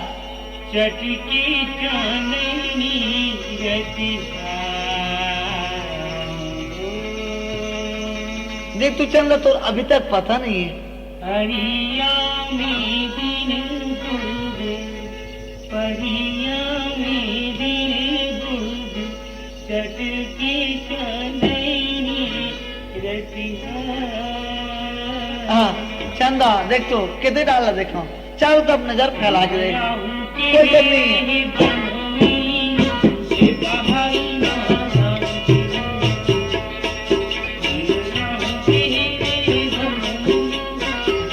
चटकी चांदनी रतिया देख तू चंदा तो अभी तक पता नहीं है। हरिया में दिन बुगे बढ़िया में दिन बुगे चटकी चांदनी रतिया। हाँ चंदा देख तो कितने डाला देखो, चारों तरफ नजर फैला के देख, कोई डर नहीं है।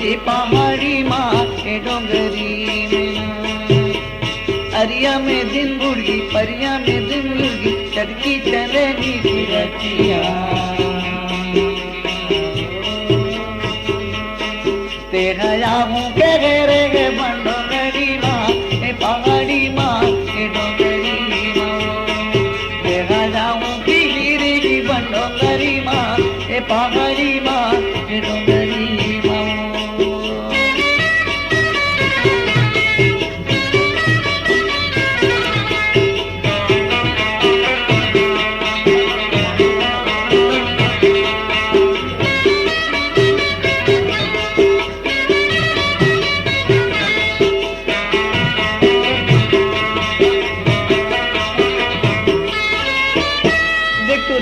ये पहाड़ी माँ के डोंगरी में अरिया में दिन बुढ़ी परिया में दिन लुगी चटकी चलेगी की रतिया। तेरा जाऊं के घेरे के बंडोगरी माँ ए पहाड़ी माँ के डोंगरी माँ। तेरा जाऊं की गिरी की बंडोगरी माँ ए पहाड़ी माँ के डोंगरी माँ।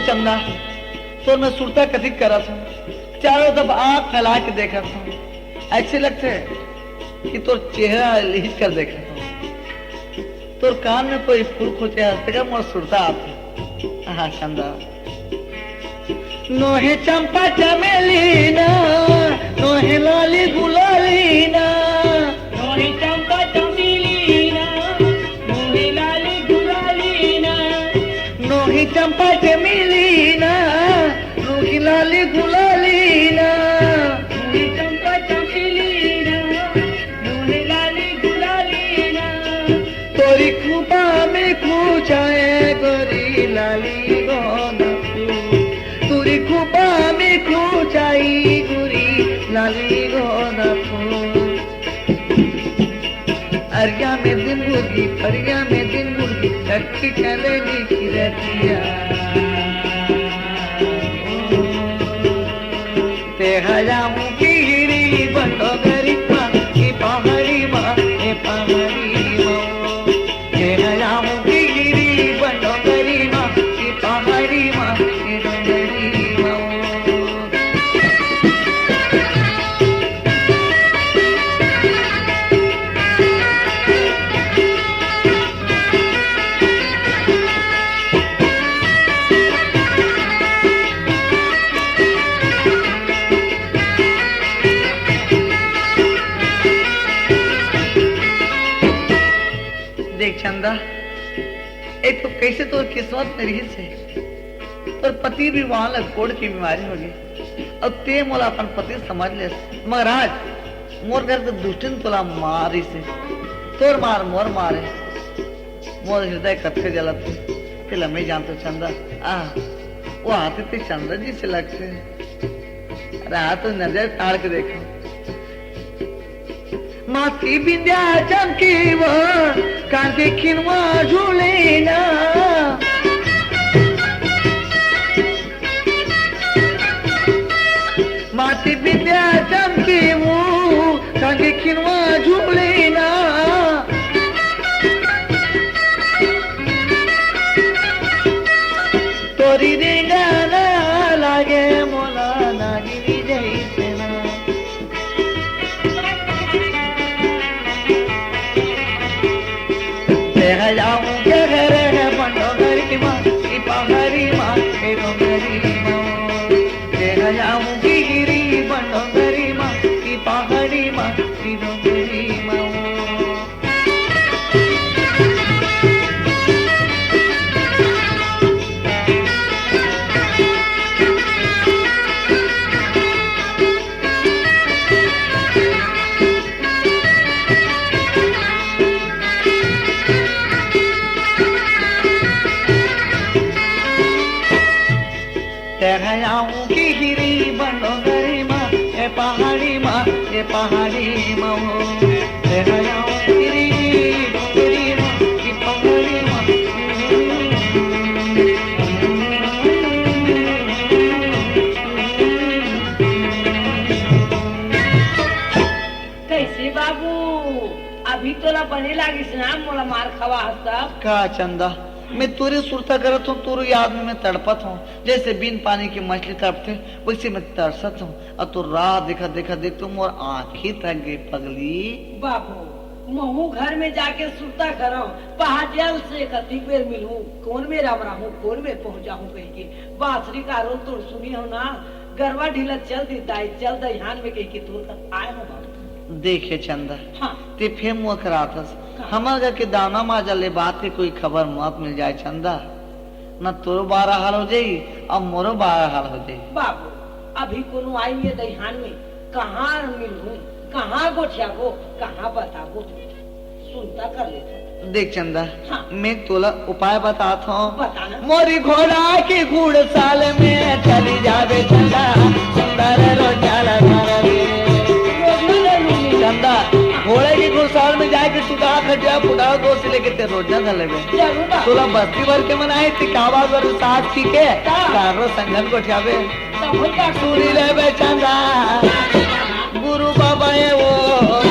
चंदा तो मैं सुरता कथी करा था, चारों तरफ आंख फैला के देखा था, ऐसे लगते कि तोर चेहरा लिख कर देखा था, तोर कान में कोई फूल खोचे हंसते का मोर सुरता आते। हाँ चंदा नोहे चंपा चमेली ना, नोहे लाली गुलाली ना, नोहे चंपा चमेली ना, नोहे लाली गुलाली ना, नोहे चंपा चमेली ना, नोहे लाली गुलाली ना, नोहे चंपा चमेली ना, नोहे लाली गुलाली ना। तोरी खूबा में खूचाए गोरी लाली गोना फूल, तोरी खूबा में खूचाई गोरी लाली गोना फूल। अरिया में दिन मुर्गी परिया में दिन मुर्गी चटकी चलेगी की रतिया। तेरा जाऊं की गिरी बंडो गरी माँ की पहाड़ी माँ ए पहाड़ी माँ। तेरा जाऊं की गिरी बंडो गरी माँ की पहाड़ी माँ ए डोंगरी माँ। देख चंदा एक तो कैसे तो किस्मत मेरी से पर पति भी वहां लग कोड़ की बीमारी हो गई, अब ते मोला अपन पति समझ ले, मगर आज मोर घर के दुष्टन तोला मारी से तोर मार मोर मारे मोर हृदय कथे जलत ते लम्बे जान तो चंदा वो आते थे चंदा जी से लग से। अरे तो नजर ताड़ के देखो माथी बिंदिया चमकी वो कांके खिनवा झूले ना, माथी बिंदिया चमकी वो कांके खिनवा झूले ना। तोरी रेंगा ना लागे मोला नागिनी जैसे ना। तेरा जाऊं के घर है बंडो गरी माँ की पहाड़ी माँ के डोंगरी माँ। तेरा जाऊं की गिरी बंडो गरी माँ की पहाड़ी माँ की डोंगरी माँ। आऊं की गिरी बनो गरी माँ ये पहाड़ी माँ ये पहाड़ी माँ ले आऊं गिरी गिरी माँ ये पहाड़ी माँ कैसे बाबू अभी तोला बने लागिस ना मोला मार खवा हस्ता का चंदा मैं तुरे सुरता करत हूँ तुर याद में मैं तड़पत हूँ जैसे बिन पानी की मछली तड़पते वैसे मैं तरसत हूँ और तू राह देखा देखा देख तुम और आंखें थक गई पगली बाबू महू घर में जाके सुरता करो पहाड़ियल से कति बेर मिलूं कौन में राम रहूं कौन में पहुंचा हूँ कहीं के बांसुरी का रोल तो सुनी हो ना गरबा ढीला चल दी दाई चल दहान में कहीं के दूर तक आए हो बाबू देखे चंदा हाँ ते फिर मुँह कराथस हमारा के दाना माजा ले बात के कोई खबर मत मिल जाए चंदा न तोरो बारह हाल हो जाई और मोरो बारह हाल हो जाई बाबू अभी कोनो आई है दहान में कहाँ मिलूं कहाँ गोठियाबो कहाँ बताबो सुनता कर लेता देख चंदा हाँ। मैं तोला उपाय बताता हूँ बताना मोरी घोड़ा की घुड़ साल में चली जावे चंदा सुंदर रोजाला चंदा घोड़े की घुड़साल में जाके सुधा खटिया पुड़ा दो से लेके ते रोजा न लेवे जरूर बाबू। तोला बस्ती भर के मनाए तिकावा बर साथ सीखे कारो संगन को ठियावे तब हो जा सूरी लेवे चंदा गुरु बाबा है वो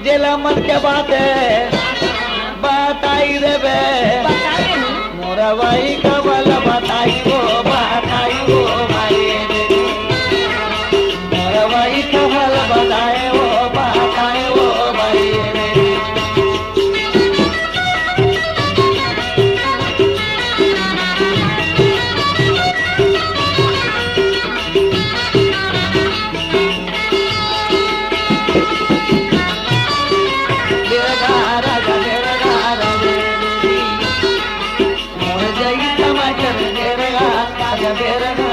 जेला मन के बात है बताई देवे बताए हूँ मोरा भाई कबल बताई वो बताई वो भाई मोरा भाई कबल बताए वो बताए वो भाई मोर जई टमाटर घेरेगा